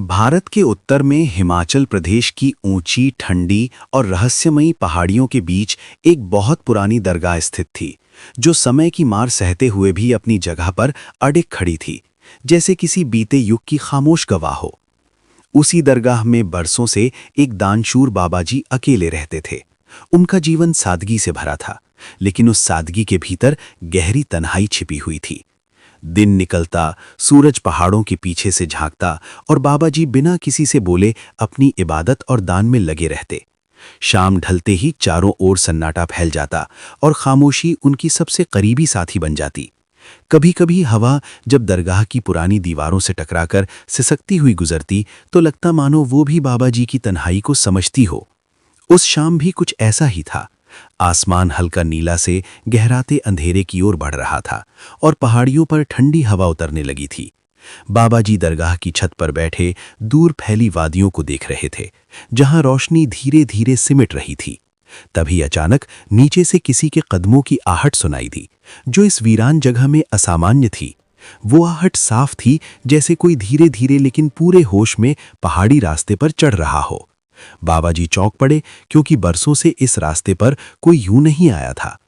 भारत के उत्तर में हिमाचल प्रदेश की ऊंची, ठंडी और रहस्यमयी पहाड़ियों के बीच एक बहुत पुरानी दरगाह स्थित थी, जो समय की मार सहते हुए भी अपनी जगह पर अडिग खड़ी थी, जैसे किसी बीते युग की खामोश गवाह हो। उसी दरगाह में बरसों से एक दानशूर बाबा जी अकेले रहते थे। उनका जीवन सादगी से भरा था, लेकिन उस सादगी के भीतर गहरी तन्हाई छिपी हुई थी। दिन निकलता, सूरज पहाड़ों के पीछे से झांकता और बाबा जी बिना किसी से बोले अपनी इबादत और दान में लगे रहते। शाम ढलते ही चारों ओर सन्नाटा फैल जाता और खामोशी उनकी सबसे करीबी साथी बन जाती। कभी-कभी हवा जब दरगाह की पुरानी दीवारों से टकराकर सिसकती हुई गुजरती, तो लगता मानो वो भी बाबा जी की तन्हाई को समझती हो। उस शाम भी कुछ ऐसा ही था। आसमान हल्का नीला से गहराते अंधेरे की ओर बढ़ रहा था और पहाड़ियों पर ठंडी हवा उतरने लगी थी। बाबा जी दरगाह की छत पर बैठे दूर फैली वादियों को देख रहे थे, जहां रोशनी धीरे-धीरे सिमट रही थी। तभी अचानक नीचे से किसी के कदमों की आहट सुनाई दी, जो इस वीरान जगह में असामान्य थी। वो आहट साफ थी, जैसे कोई धीरे-धीरे लेकिन पूरे होश में पहाड़ी रास्ते पर चढ़ रहा हो। बाबा जी चौंक पड़े, क्योंकि बरसों से इस रास्ते पर कोई यूं नहीं आया था।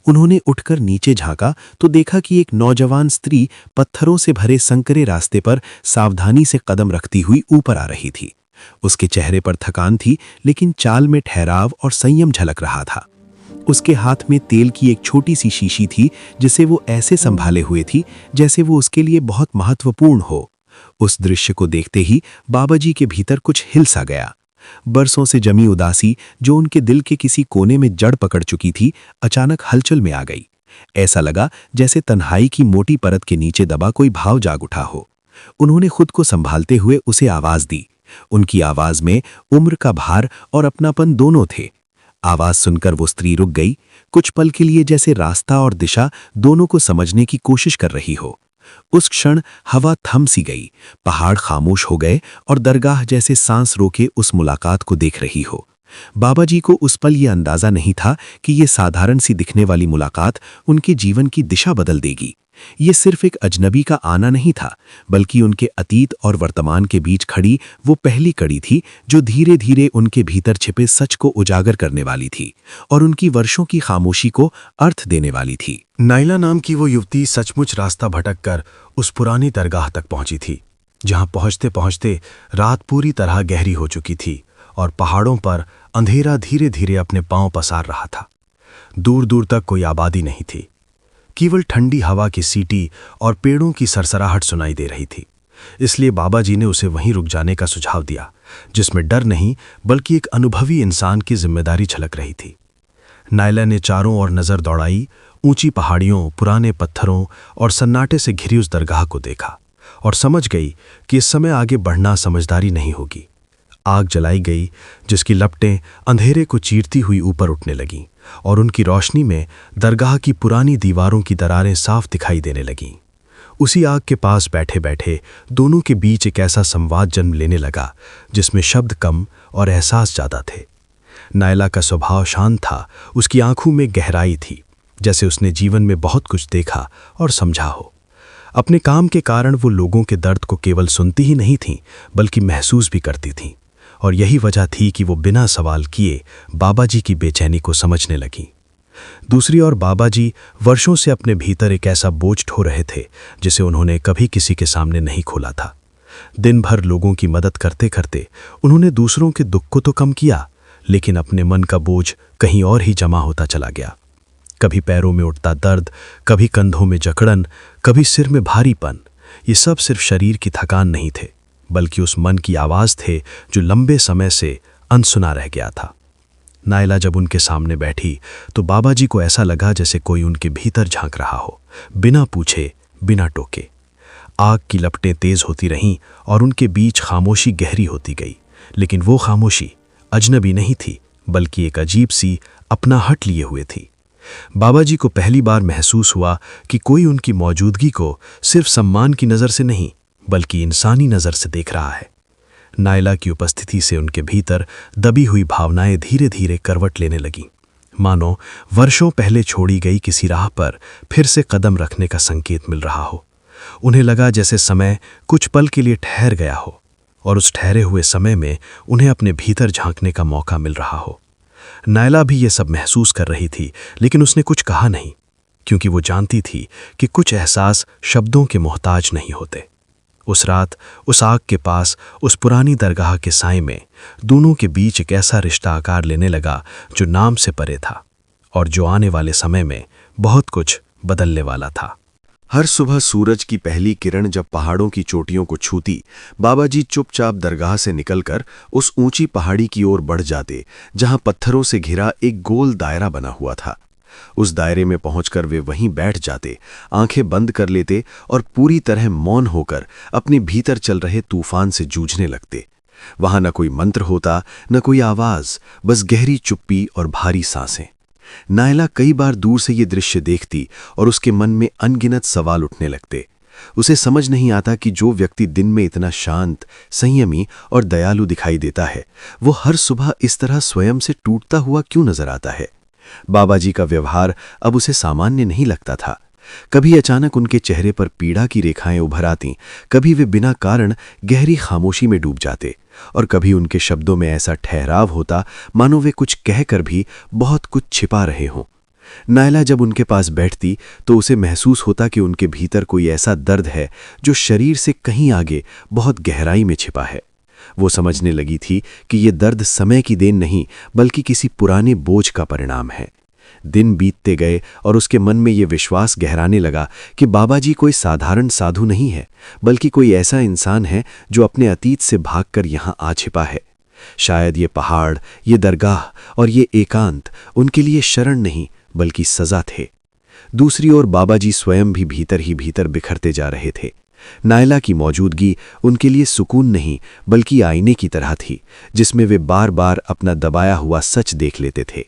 उन्होंने उठकर नीचे झांका तो देखा कि एक नौजवान स्त्री पत्थरों से भरे संकरे रास्ते पर सावधानी से कदम रखती हुई ऊपर आ रही थी। उसके चेहरे पर थकान थी, लेकिन चाल में ठहराव और संयम झलक रहा था। उसके हाथ में तेल की एक छोटी सी शीशी थी, जिसे वो ऐसे संभाले हुए थी जैसे वो उसके लिए बहुत महत्वपूर्ण हो। उस दृश्य को देखते ही बाबा जी के भीतर कुछ हिल सा गया। बरसों से जमी उदासी, जो उनके दिल के किसी कोने में जड़ पकड़ चुकी थी, अचानक हलचल में आ गई। ऐसा लगा जैसे तन्हाई की मोटी परत के नीचे दबा कोई भाव जाग उठा हो। उन्होंने खुद को संभालते हुए उसे आवाज दी। उनकी आवाज में उम्र का भार और अपनापन दोनों थे। आवाज सुनकर वो स्त्री रुक गई, कुछ पल के लिए जैसे रास्ता और दिशा दोनों को समझने की कोशिश कर रही हो। उस क्षण हवा थम सी गई, पहाड़ खामोश हो गए और दरगाह जैसे सांस रोके उस मुलाकात को देख रही हो। बाबा जी को उस पल यह अंदाजा नहीं था कि ये साधारण सी दिखने वाली मुलाकात उनके जीवन की दिशा बदल देगी। ये सिर्फ एक अजनबी का आना नहीं था, बल्कि उनके अतीत और वर्तमान के बीच खड़ी वो पहली कड़ी थी, जो धीरे धीरे उनके भीतर छिपे सच को उजागर करने वाली थी और उनकी वर्षों की खामोशी को अर्थ देने वाली थी। नाइला नाम की वो युवती सचमुच रास्ता भटककर उस पुरानी दरगाह तक पहुंची थी, जहां पहुंचते पहुंचते रात पूरी तरह गहरी हो चुकी थी और पहाड़ों पर अंधेरा धीरे धीरे अपने पांव पसार रहा था। दूर दूर तक कोई आबादी नहीं थी, केवल ठंडी हवा की सीटी और पेड़ों की सरसराहट सुनाई दे रही थी। इसलिए बाबा जी ने उसे वहीं रुक जाने का सुझाव दिया, जिसमें डर नहीं बल्कि एक अनुभवी इंसान की जिम्मेदारी झलक रही थी। नाइला ने चारों ओर नजर दौड़ाई, ऊंची पहाड़ियों, पुराने पत्थरों और सन्नाटे से घिरी उस दरगाह को देखा और समझ गई कि इस समय आगे बढ़ना समझदारी नहीं होगी। आग जलाई गई, जिसकी लपटें अंधेरे को चीरती हुई ऊपर उठने लगीं और उनकी रोशनी में दरगाह की पुरानी दीवारों की दरारें साफ दिखाई देने लगीं। उसी आग के पास बैठे बैठे दोनों के बीच एक ऐसा संवाद जन्म लेने लगा, जिसमें शब्द कम और एहसास ज्यादा थे। नाइला का स्वभाव शांत था, उसकी आंखों में गहराई थी, जैसे उसने जीवन में बहुत कुछ देखा और समझा हो। अपने काम के कारण वो लोगों के दर्द को केवल सुनती ही नहीं थीं, बल्कि महसूस भी करती थीं, और यही वजह थी कि वो बिना सवाल किए बाबा जी की बेचैनी को समझने लगीं। दूसरी ओर बाबा जी वर्षों से अपने भीतर एक ऐसा बोझ ढो रहे थे, जिसे उन्होंने कभी किसी के सामने नहीं खोला था। दिन भर लोगों की मदद करते करते उन्होंने दूसरों के दुख को तो कम किया, लेकिन अपने मन का बोझ कहीं और ही जमा होता चला गया। कभी पैरों में उठता दर्द, कभी कंधों में जकड़न, कभी सिर में भारीपन। ये सब सिर्फ शरीर की थकान नहीं थे, बल्कि उस मन की आवाज थे जो लंबे समय से अनसुना रह गया था। नाइला जब उनके सामने बैठी तो बाबा जी को ऐसा लगा जैसे कोई उनके भीतर झांक रहा हो, बिना पूछे, बिना टोके। आग की लपटें तेज होती रहीं और उनके बीच खामोशी गहरी होती गई, लेकिन वो खामोशी अजनबी नहीं थी, बल्कि एक अजीब सी अपना हट लिए हुए थी। बाबा जी को पहली बार महसूस हुआ कि कोई उनकी मौजूदगी को सिर्फ सम्मान की नज़र से नहीं, बल्कि इंसानी नज़र से देख रहा है। नाइला की उपस्थिति से उनके भीतर दबी हुई भावनाएं धीरे धीरे करवट लेने लगीं, मानो वर्षों पहले छोड़ी गई किसी राह पर फिर से कदम रखने का संकेत मिल रहा हो। उन्हें लगा जैसे समय कुछ पल के लिए ठहर गया हो और उस ठहरे हुए समय में उन्हें अपने भीतर झांकने का मौका मिल रहा हो। नायला भी ये सब महसूस कर रही थी, लेकिन उसने कुछ कहा नहीं, क्योंकि वो जानती थी कि कुछ एहसास शब्दों के मोहताज नहीं होते। उस रात उस आग के पास, उस पुरानी दरगाह के साए में दोनों के बीच एक ऐसा रिश्ता आकार लेने लगा जो नाम से परे था और जो आने वाले समय में बहुत कुछ बदलने वाला था। हर सुबह सूरज की पहली किरण जब पहाड़ों की चोटियों को छूती, बाबा जी चुपचाप दरगाह से निकलकर उस ऊंची पहाड़ी की ओर बढ़ जाते जहां पत्थरों से घिरा एक गोल दायरा बना हुआ था। उस दायरे में पहुंचकर वे वहीं बैठ जाते, आंखें बंद कर लेते और पूरी तरह मौन होकर अपने भीतर चल रहे तूफान से जूझने लगते। वहां न कोई मंत्र होता, न कोई आवाज, बस गहरी चुप्पी और भारी सांसें। नायला कई बार दूर से ये दृश्य देखती और उसके मन में अनगिनत सवाल उठने लगते। उसे समझ नहीं आता कि जो व्यक्ति दिन में इतना शांत, संयमी और दयालु दिखाई देता है, वो हर सुबह इस तरह स्वयं से टूटता हुआ क्यों नजर आता है। बाबा जी का व्यवहार अब उसे सामान्य नहीं लगता था। कभी अचानक उनके चेहरे पर पीड़ा की रेखाएं उभर आतीं, कभी वे बिना कारण गहरी खामोशी में डूब जाते और कभी उनके शब्दों में ऐसा ठहराव होता मानो वे कुछ कहकर भी बहुत कुछ छिपा रहे हों। नायला जब उनके पास बैठती तो उसे महसूस होता कि उनके भीतर कोई ऐसा दर्द है जो शरीर से कहीं आगे बहुत गहराई में छिपा है। वो समझने लगी थी कि ये दर्द समय की देन नहीं, बल्कि किसी पुराने बोझ का परिणाम है। दिन बीतते गए और उसके मन में ये विश्वास गहराने लगा कि बाबा जी कोई साधारण साधु नहीं है, बल्कि कोई ऐसा इंसान है जो अपने अतीत से भागकर यहाँ आ छिपा है। शायद ये पहाड़, ये दरगाह और ये एकांत उनके लिए शरण नहीं, बल्कि सजा थे। दूसरी ओर बाबा जी स्वयं भी भीतर ही भीतर बिखरते जा रहे थे। नायला की मौजूदगी उनके लिए सुकून नहीं, बल्कि आईने की तरह थी, जिसमें वे बार बार अपना दबाया हुआ सच देख लेते थे।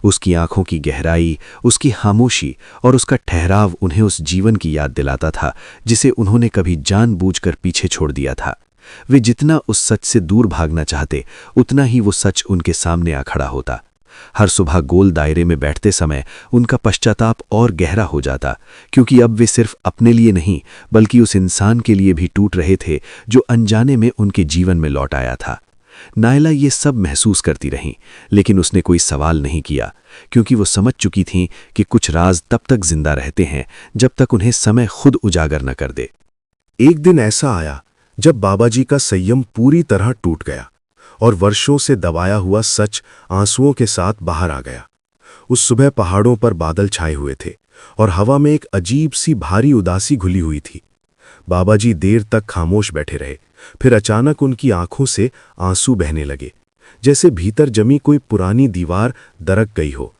उसकी आंखों की गहराई, उसकी खामोशी और उसका ठहराव उन्हें उस जीवन की याद दिलाता था जिसे उन्होंने कभी जानबूझकर पीछे छोड़ दिया था। वे जितना उस सच से दूर भागना चाहते, उतना ही वो सच उनके सामने आ खड़ा होता। हर सुबह गोल दायरे में बैठते समय उनका पश्चाताप और गहरा हो जाता, क्योंकि अब वे सिर्फ अपने लिए नहीं, बल्कि उस इंसान के लिए भी टूट रहे थे जो अनजाने में उनके जीवन में लौट आया था। नायला ये सब महसूस करती रहीं, लेकिन उसने कोई सवाल नहीं किया, क्योंकि वो समझ चुकी थीं कि कुछ राज तब तक जिंदा रहते हैं जब तक उन्हें समय खुद उजागर न कर दे। एक दिन ऐसा आया जब बाबा जी का संयम पूरी तरह टूट गया और वर्षों से दबाया हुआ सच आंसुओं के साथ बाहर आ गया। उस सुबह पहाड़ों पर बादल छाए हुए थे और हवा में एक अजीब सी भारी उदासी घुली हुई थी। बाबा जी देर तक खामोश बैठे रहे, फिर अचानक उनकी आंखों से आंसू बहने लगे, जैसे भीतर जमी कोई पुरानी दीवार दरक गई हो।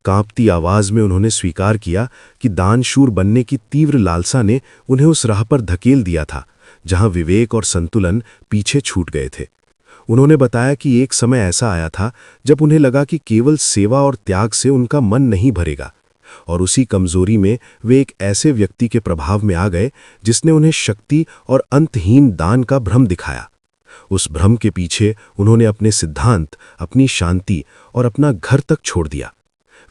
कांपती आवाज में उन्होंने स्वीकार किया कि दानशूर बनने की तीव्र लालसा ने उन्हें उस राह पर धकेल दिया था जहां विवेक और संतुलन पीछे छूट गए थे। उन्होंने बताया कि एक समय ऐसा आया था जब उन्हें लगा कि केवल सेवा और त्याग से उनका मन नहीं भरेगा, और उसी कमजोरी में वे एक ऐसे व्यक्ति के प्रभाव में आ गए जिसने उन्हें शक्ति और अंतहीन दान का भ्रम दिखाया। उस भ्रम के पीछे उन्होंने अपने सिद्धांत, अपनी शांति और अपना घर तक छोड़ दिया।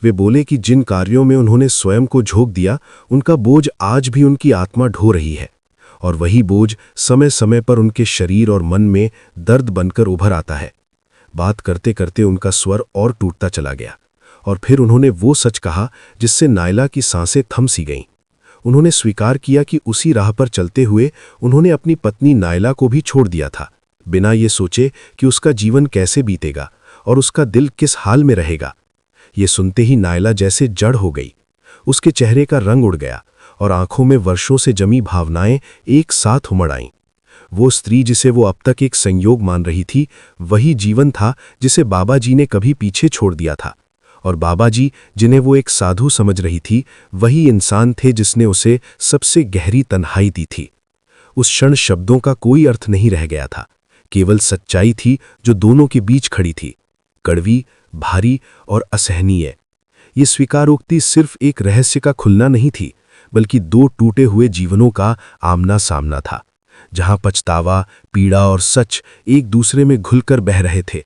वे बोले कि जिन कार्यों में उन्होंने स्वयं को झोंक दिया, उनका बोझ आज भी उनकी आत्मा ढो रही है, और वही बोझ समय समय पर उनके शरीर और मन में दर्द बनकर उभर आता है। बात करते करते उनका स्वर और टूटता चला गया, और फिर उन्होंने वो सच कहा जिससे नायला की सांसें थम सी गईं। उन्होंने स्वीकार किया कि उसी राह पर चलते हुए उन्होंने अपनी पत्नी नायला को भी छोड़ दिया था, बिना ये सोचे कि उसका जीवन कैसे बीतेगा और उसका दिल किस हाल में रहेगा। ये सुनते ही नायला जैसे जड़ हो गई। उसके चेहरे का रंग उड़ गया और आंखों में वर्षों से जमी भावनाएं एक साथ उमड़ आईं। वो स्त्री जिसे वो अब तक एक संयोग मान रही थी, वही जीवन था जिसे बाबा जी ने कभी पीछे छोड़ दिया था, और बाबा जी जिन्हें वो एक साधु समझ रही थी, वही इंसान थे जिसने उसे सबसे गहरी तन्हाई दी थी। उस क्षण शब्दों का कोई अर्थ नहीं रह गया था, केवल सच्चाई थी जो दोनों के बीच खड़ी थी, कड़वी, भारी और असहनीय। ये स्वीकारोक्ति सिर्फ एक रहस्य का खुलना नहीं थी, बल्कि दो टूटे हुए जीवनों का आमना सामना था, जहां पछतावा, पीड़ा और सच एक दूसरे में घुलकर बह रहे थे,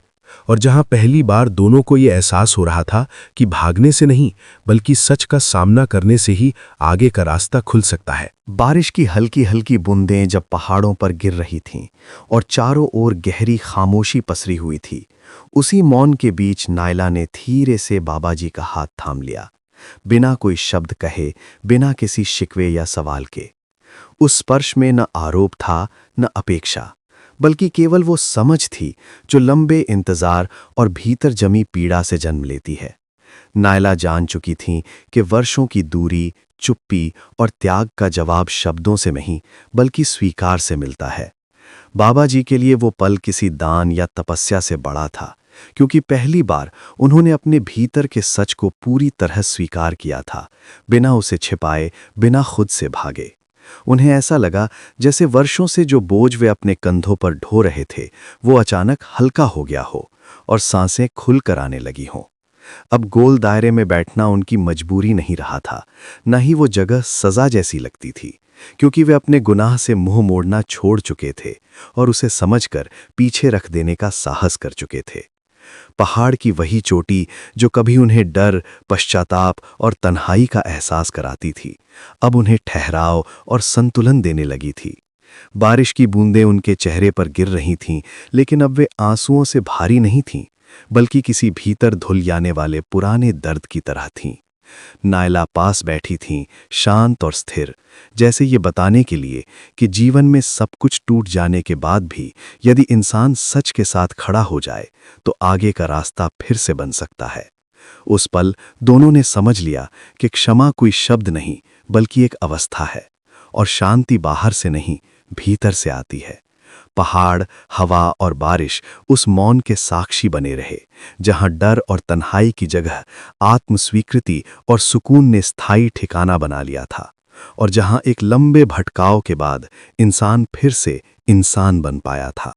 और जहां पहली बार दोनों को ये एहसास हो रहा था कि भागने से नहीं बल्कि सच का सामना करने से ही आगे का रास्ता खुल सकता है। बारिश की हल्की हल्की बूंदें जब पहाड़ों पर गिर रही थीं और चारों ओर गहरी खामोशी पसरी हुई थी, उसी मौन के बीच नायला ने धीरे से बाबा जी का हाथ थाम लिया, बिना कोई शब्द कहे, बिना किसी शिकवे या सवाल के। उस स्पर्श में न आरोप था न अपेक्षा, बल्कि केवल वो समझ थी जो लंबे इंतजार और भीतर जमी पीड़ा से जन्म लेती है। नायला जान चुकी थीं कि वर्षों की दूरी, चुप्पी और त्याग का जवाब शब्दों से नहीं बल्कि स्वीकार से मिलता है। बाबा जी के लिए वो पल किसी दान या तपस्या से बड़ा था, क्योंकि पहली बार उन्होंने अपने भीतर के सच को पूरी तरह स्वीकार किया था, बिना उसे छिपाए, बिना खुद से भागे। उन्हें ऐसा लगा जैसे वर्षों से जो बोझ वे अपने कंधों पर ढो रहे थे वो अचानक हल्का हो गया हो और सांसें खुलकर आने लगी हों। अब गोल दायरे में बैठना उनकी मजबूरी नहीं रहा था, न ही वो जगह सजा जैसी लगती थी, क्योंकि वे अपने गुनाह से मुंह मोड़ना छोड़ चुके थे और उसे समझकर पीछे रख देने का साहस कर चुके थे। पहाड़ की वही चोटी जो कभी उन्हें डर, पश्चाताप और तन्हाई का एहसास कराती थी, अब उन्हें ठहराव और संतुलन देने लगी थी। बारिश की बूंदें उनके चेहरे पर गिर रही थीं, लेकिन अब वे आंसुओं से भारी नहीं थीं, बल्कि किसी भीतर धुल जाने वाले पुराने दर्द की तरह थीं। नायला पास बैठी थीं, शांत और स्थिर, जैसे ये बताने के लिए कि जीवन में सब कुछ टूट जाने के बाद भी यदि इंसान सच के साथ खड़ा हो जाए तो आगे का रास्ता फिर से बन सकता है। उस पल दोनों ने समझ लिया कि क्षमा कोई शब्द नहीं बल्कि एक अवस्था है, और शांति बाहर से नहीं भीतर से आती है। पहाड़, हवा और बारिश उस मौन के साक्षी बने रहे, जहां डर और तन्हाई की जगह आत्मस्वीकृति और सुकून ने स्थायी ठिकाना बना लिया था, और जहां एक लंबे भटकाव के बाद इंसान फिर से इंसान बन पाया था।